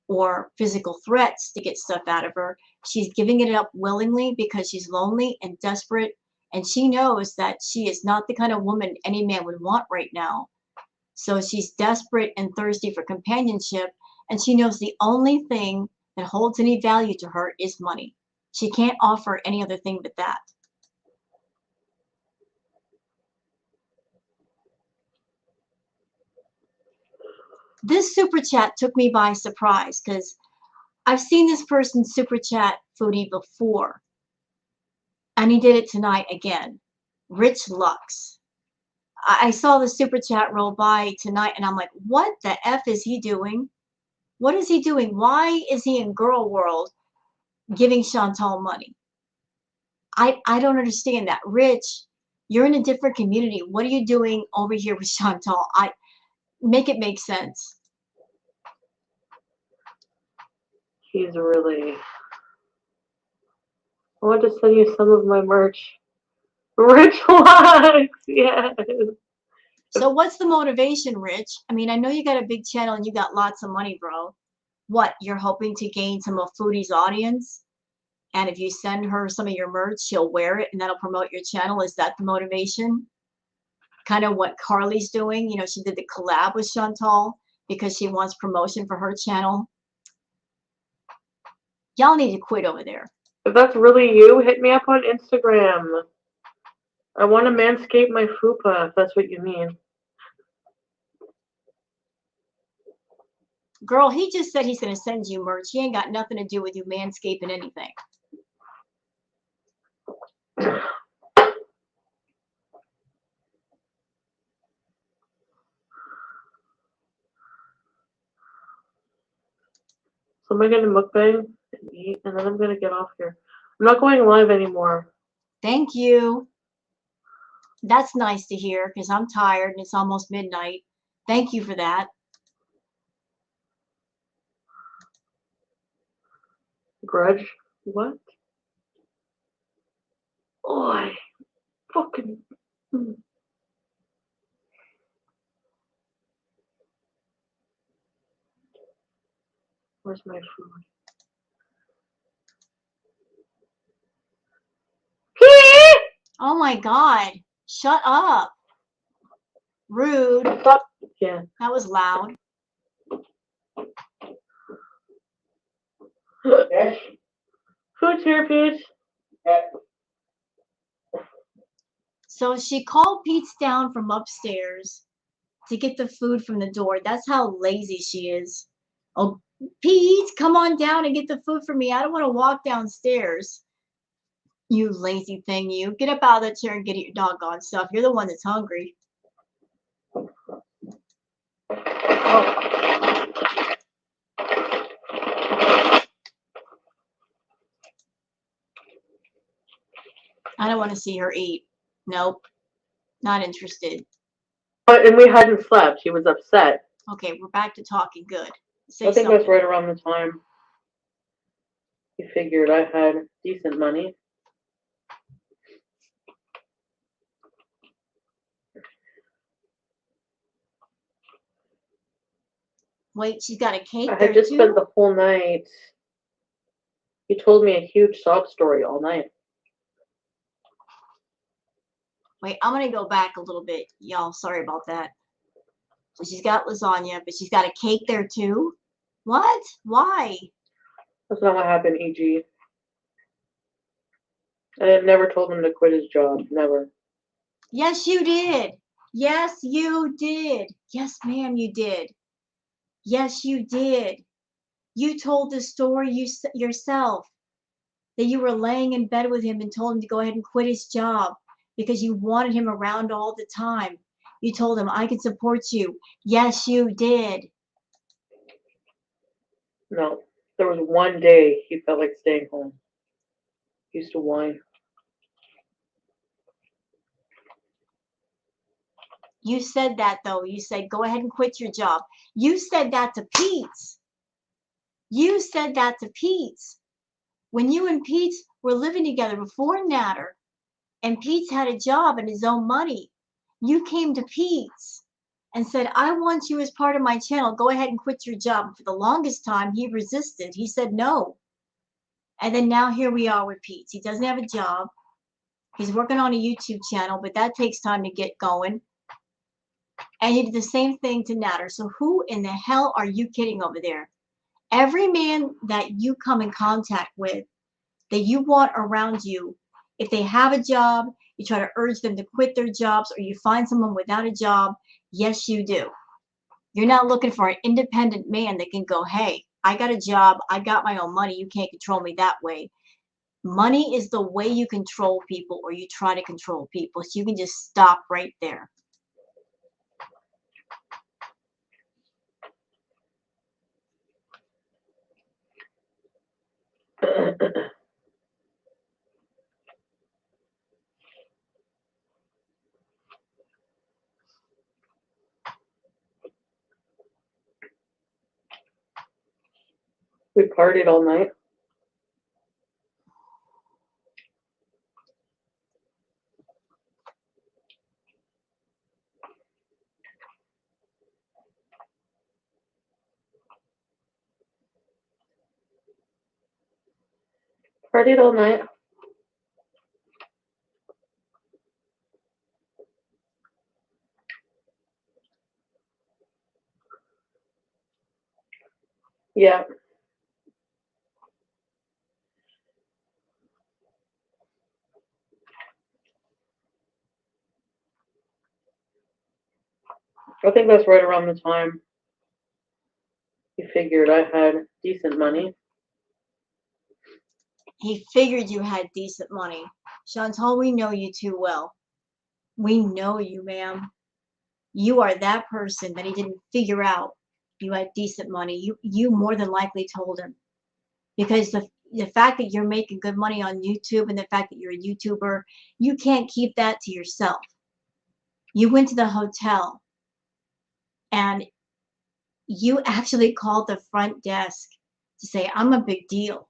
or physical threats to get stuff out of her. She's giving it up willingly because she's lonely and desperate, and she knows that she is not the kind of woman any man would want right now. So she's desperate and thirsty for companionship, and she knows the only thing that holds any value to her is money. She can't offer any other thing but that. This super chat took me by surprise because I've seen this person super chat Foodie before, and he did it tonight again. Rich Lux. I saw the super chat roll by tonight, and I'm like, what the F is he doing? What is he doing? Why is he in girl world giving Chantal money? I don't understand that. Rich, you're in a different community. What are you doing over here with Chantal? Make it make sense. He's really. I want to send you some of my merch. Rich Lux, yes. So what's the motivation, Rich? I mean, I know you got a big channel and you got lots of money, bro. What, you're hoping to gain some of Foodie's audience? And if you send her some of your merch, she'll wear it and that'll promote your channel. Is that the motivation? Kind of what Carly's doing. You know, she did the collab with Chantal because she wants promotion for her channel. Y'all need to quit over there. If that's really you, hit me up on Instagram. I want to manscape my fupa, if that's what you mean. Girl, he just said he's going to send you merch. He ain't got nothing to do with you manscaping anything. So I'm gonna mukbang and eat, and then I'm gonna get off here. I'm not going live anymore. Thank you. That's nice to hear because I'm tired and it's almost midnight. Thank you for that. Grudge? What? Oh, I fucking. Where's my food? Oh my God. Shut up. Rude. Stop. Yeah. That was loud. Food's here, Peach. So she called Pete's down from upstairs to get the food from the door. That's how lazy she is. Oh, Pete, come on down and get the food for me. I don't want to walk downstairs. You lazy thing, you. Get up out of the chair and get your doggone stuff. You're the one that's hungry. I don't want to see her eat. Nope. Not interested. And we hadn't slept. She was upset. Okay, we're back to talking good. Say I think something. that's right around the time he figured I had decent money. Wait, she's got a cake I there had just too? spent the whole night. He told me a huge sob story all night. Wait, I'm going to go back a little bit. Y'all, sorry about that. So she's got lasagna, but she's got a cake there too? What? Why? That's not what happened, E.G. I never told him to quit his job. Never. Yes, you did. Yes, you did. Yes, ma'am, you did. Yes, you did. You told the story yourself that you were laying in bed with him and told him to go ahead and quit his job because you wanted him around all the time. You told him, I can support you. Yes, you did. No. There was one day he felt like staying home. He used to whine. You said that, though. You said, go ahead and quit your job. You said that to Pete. You said that to Pete. When you and Pete were living together before Natter, and Pete had a job and his own money, you came to Pete and said, I want you as part of my channel. Go ahead and quit your job. For the longest time, he resisted. He said no. And then now here we are with Pete. He doesn't have a job. He's working on a YouTube channel, but that takes time to get going. And he did the same thing to Natter. So who in the hell are you kidding over there? Every man that you come in contact with, that you want around you, if they have a job, you try to urge them to quit their jobs, or you find someone without a job, yes, you do. You're not looking for an independent man that can go, hey, I got a job, I got my own money, you can't control me that way. Money is the way you control people, or you try to control people. So you can just stop right there. We partied all night. Partied all night. Yeah. I think that's right around the time he figured I had decent money. He figured you had decent money. Chantal, we know you too well. We know you, ma'am. You are that person that he didn't figure out you had decent money. You more than likely told him, because the fact that you're making good money on YouTube and the fact that you're a YouTuber, you can't keep that to yourself. You went to the hotel and you actually called the front desk to say, I'm a big deal.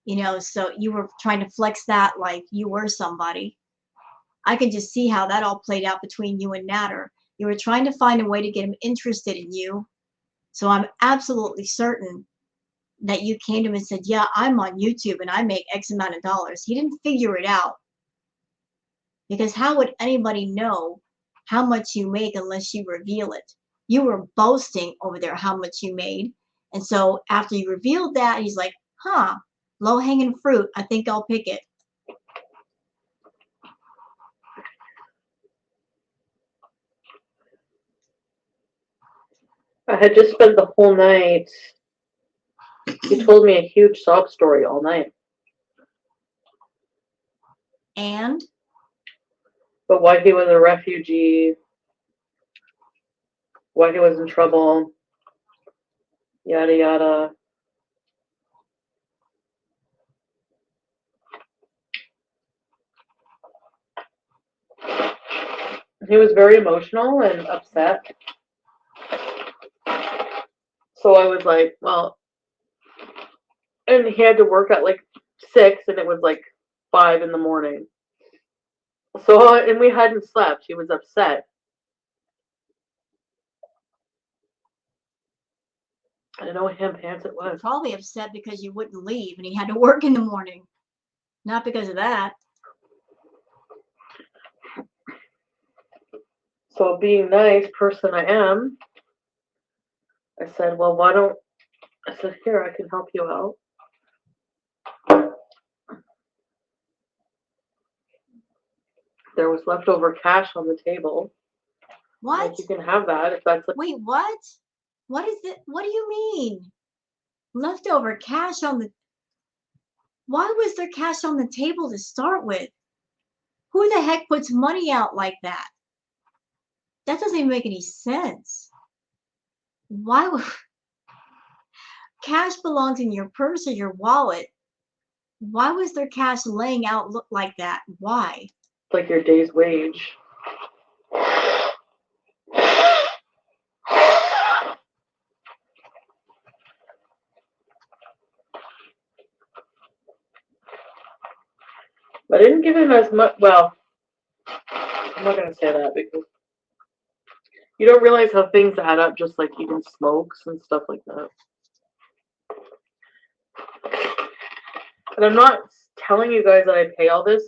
You know, so you were trying to flex that like you were somebody. I can just see how that all played out between you and Natter. You were trying to find a way to get him interested in you. So I'm absolutely certain that you came to him and said, yeah, I'm on YouTube and I make X amount of dollars. He didn't figure it out, because how would anybody know how much you make unless you reveal it? You were boasting over there how much you made. And so after you revealed that, he's like, huh, low hanging fruit. I think I'll pick it. I had just spent the whole night. He told me a huge sob story all night. And? But why he was a refugee, why he was in trouble, yada yada. He was very emotional and upset. So I was like, well, and he had to work at like 6 and it was like 5 in the morning. So, and we hadn't slept. He was upset. I know him pants it was. Probably upset because you wouldn't leave and he had to work in the morning. Not because of that. So being nice person I am, I said, well, why don't, I said, here, I can help you out. There was leftover cash on the table. What? Like, you can have that if that's like. Wait, what? What is it? What do you mean? Leftover cash on the... Why was there cash on the table to start with? Who the heck puts money out like that? That doesn't even make any sense. Why would... Cash belongs in your purse or your wallet. Why was there cash laying out look like that? Why? Like your day's wage. I didn't give him as much. Well, I'm not gonna say that because you don't realize how things add up, just like even smokes and stuff like that. And I'm not telling you guys that I pay all this.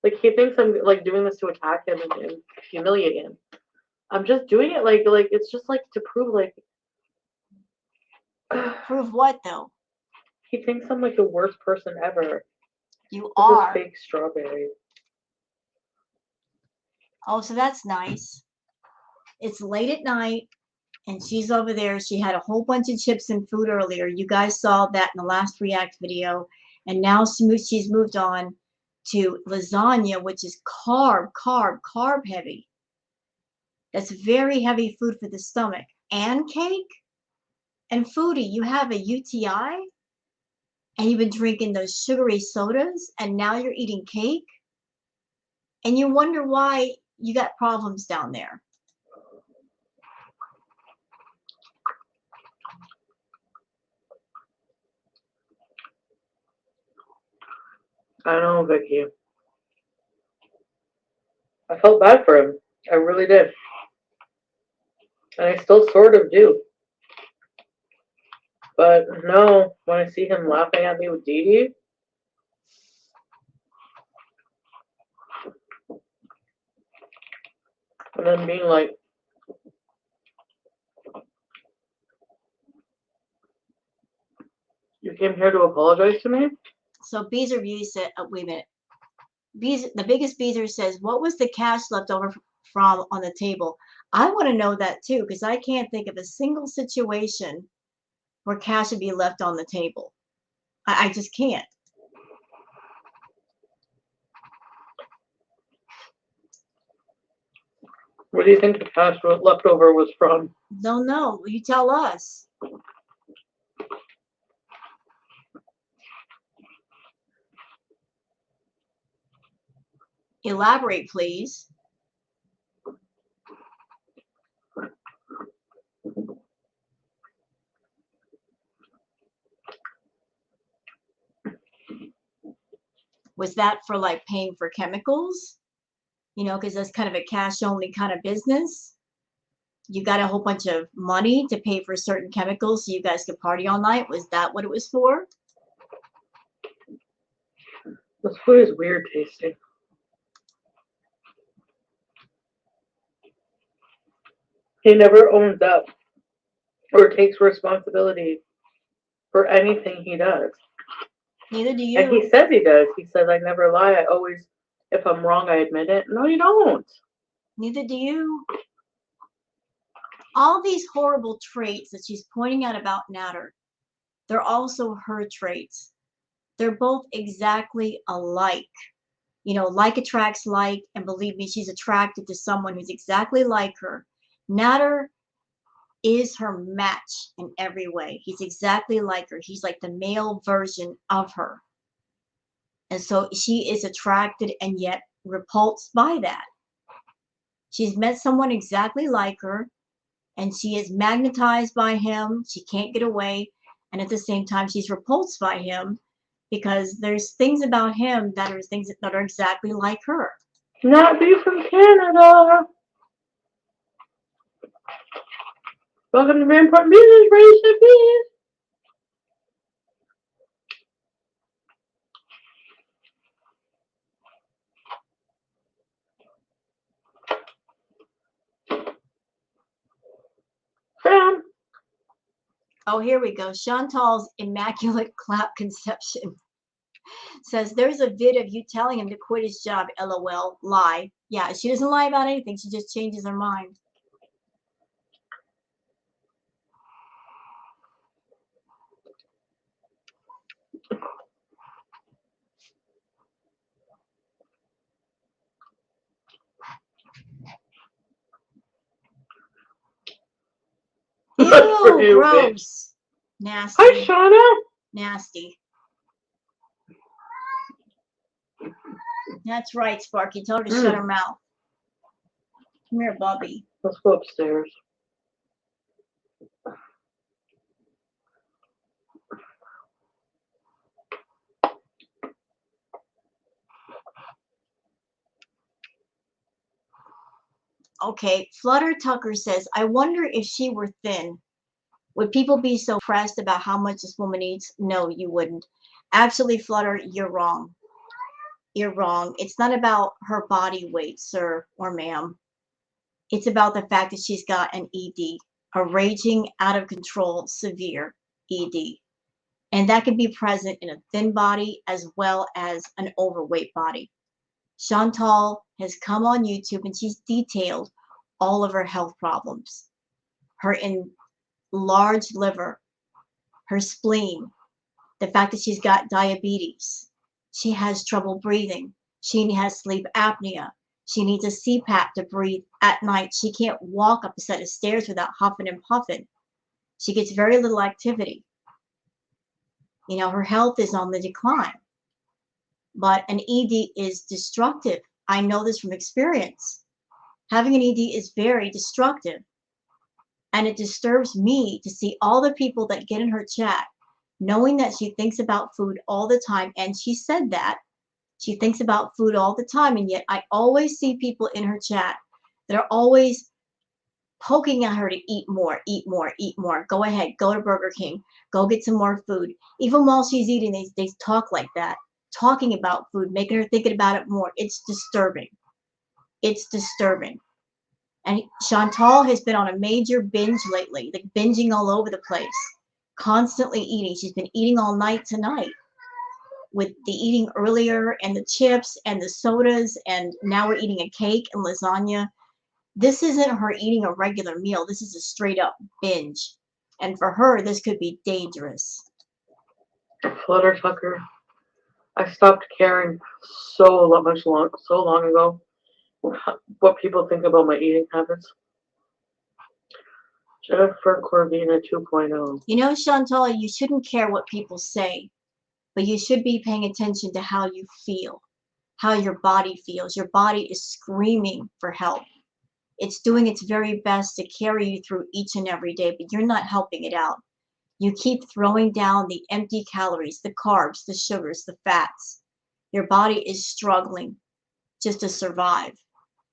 Like, he thinks I'm like doing this to attack him and humiliate him. I'm just doing it like it's just like to prove like. Prove what though? He thinks I'm like the worst person ever. You This are. is fake strawberry. Oh, so that's nice. It's late at night and she's over there. She had a whole bunch of chips and food earlier. You guys saw that in the last React video. And now she's moved on to lasagna, which is carb heavy. That's very heavy food for the stomach. And cake? And Foodie, you have a UTI? And you've been drinking those sugary sodas and now you're eating cake? And you wonder why you got problems down there. I know, Vicky. I felt bad for him. I really did. And I still sort of do. But no, when I see him laughing at me with Dee Dee, and then being like, you came here to apologize to me? So Beezer View said, oh, wait a minute. The biggest Beezer says, what was the cash left over from on the table? I want to know that too, because I can't think of a single situation where cash would be left on the table. I just can't. Where do you think the past leftover was from? Don't know. You tell us. Elaborate, please. Was that for like paying for chemicals? You know, because that's kind of a cash only kind of business. You got a whole bunch of money to pay for certain chemicals so you guys could party all night. Was that what it was for? This food is weird tasting. He never owns up or takes responsibility for anything he does. Neither do And he you. says he does. He says, I never lie. I always, if I'm wrong, I admit it. No, you don't. Neither do you. All these horrible traits that she's pointing out about Natter, they're also her traits. They're both exactly alike. You know, like attracts like, and believe me, she's attracted to someone who's exactly like her. Natter is her match in every way. He's exactly like her. He's like the male version of her. And so she is attracted and yet repulsed by that. She's met someone exactly like her, and she is magnetized by him. She can't get away. And at the same time, she's repulsed by him because there's things about him that are things that are exactly like her. Not be from Canada. Welcome to Rampart Business, raise the bees. Sam. Oh, here we go. Chantal's Immaculate Clap Conception says there's a vid of you telling him to quit his job. LOL. Lie. Yeah, she doesn't lie about anything. She just changes her mind. Ew, You, gross. Nasty. Hi, Shauna. Nasty. That's right, Sparky. Tell her to shut her mouth. Come here, Bobby. Let's go upstairs. Okay, Flutter Tucker says, I wonder if she were thin, would people be so pressed about how much this woman eats? No, you wouldn't. Absolutely, Flutter, you're wrong. You're wrong. It's not about her body weight, sir or ma'am. It's about the fact that she's got an ED, a raging, out of control, severe ED. And that can be present in a thin body as well as an overweight body. Chantal has come on YouTube and she's detailed all of her health problems. Her enlarged liver, her spleen, the fact that she's got diabetes, she has trouble breathing, she has sleep apnea, she needs a CPAP to breathe at night. She can't walk up a set of stairs without huffing and puffing. She gets very little activity. You know, her health is on the decline. But an ED is destructive. I know this from experience. Having an ED is very destructive. And it disturbs me to see all the people that get in her chat, knowing that she thinks about food all the time. And she said that. She thinks about food all the time. And yet I always see people in her chat that are always poking at her to eat more, eat more, eat more. Go ahead, go to Burger King, go get some more food. Even while she's eating, they talk like that, talking about food, making her thinking about it more. It's disturbing. It's disturbing. And Chantal has been on a major binge lately, like binging all over the place, constantly eating. She's been eating all night tonight with the eating earlier and the chips and the sodas. And now we're eating a cake and lasagna. This isn't her eating a regular meal. This is a straight up binge. And for her, this could be dangerous. Flutter Tucker. I stopped caring so long ago. what people think about my eating habits. Jennifer Corvina 2.0. You know, Chantal, you shouldn't care what people say, but you should be paying attention to how you feel, how your body feels. Your body is screaming for help. It's doing its very best to carry you through each and every day, but you're not helping it out. You keep throwing down the empty calories, the carbs, the sugars, the fats. Your body is struggling just to survive,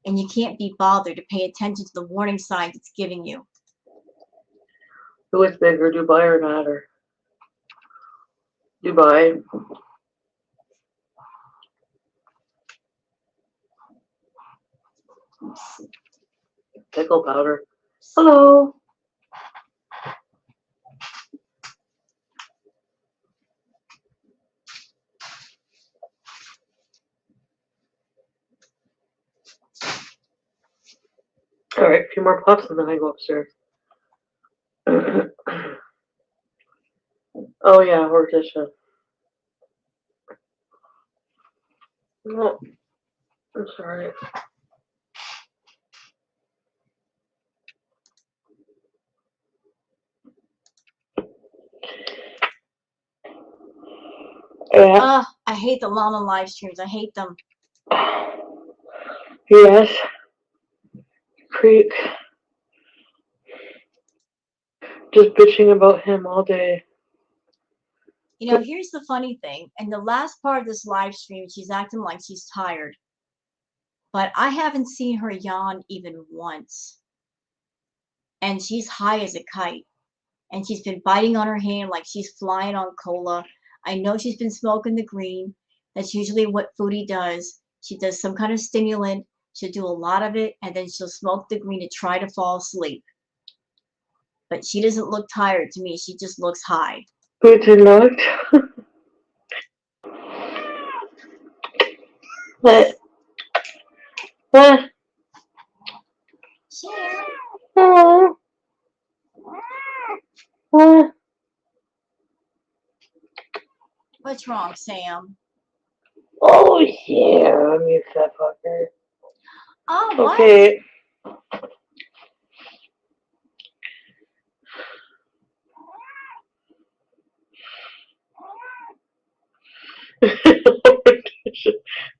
and you can't be bothered to pay attention to the warning signs it's giving you. Who is bigger, Dubai or Nader? Dubai. Pickle powder. Hello. Alright, a few more puffs and then I go upstairs. Oh yeah, Horticia. No, I'm sorry. Yeah. I hate the Llama live streams. I hate them. Yes. Creek. Just bitching about him all day. You know, here's the funny thing. In the last part of this live stream, she's acting like she's tired. But I haven't seen her yawn even once. And she's high as a kite. And she's been biting on her hand like she's flying on cola. I know she's been smoking the green. That's usually what Foodie does. She does some kind of stimulant. She'll do a lot of it, and then she'll smoke the green to try to fall asleep. But she doesn't look tired to me. She just looks high. Good luck. What? What? Oh. What? What's wrong, Sam? Oh yeah, you fat fucker. Oh, what? Okay.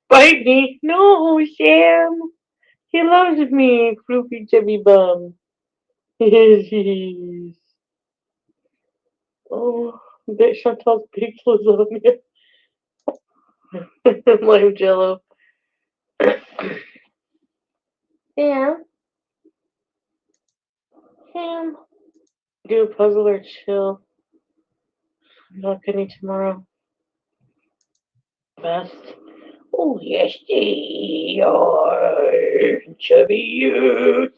Bite me. No, Sam. He loves me, floopy chubby bum. Oh, bit Chantal's big lasagna. Lime jello. Sam. Sam. Do a puzzle or chill. I'm not kidding tomorrow. Best. Oh, yes, they are. Chubby youth.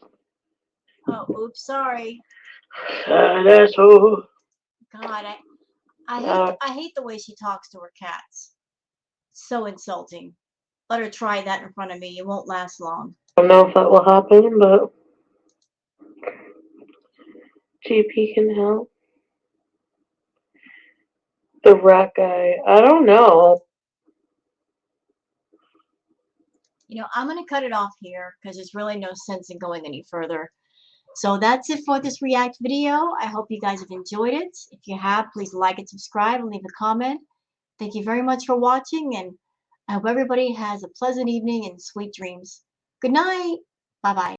Oh, oops, sorry. Sad asshole. God, I hate the way she talks to her cats. So insulting. Let her try that in front of me. It won't last long. I don't know if that will happen, but GP can help. The rat guy. I don't know. You know, I'm going to cut it off here because there's really no sense in going any further. So that's it for this React video. I hope you guys have enjoyed it. If you have, please like and subscribe and leave a comment. Thank you very much for watching, and I hope everybody has a pleasant evening and sweet dreams. Good night. Bye-bye.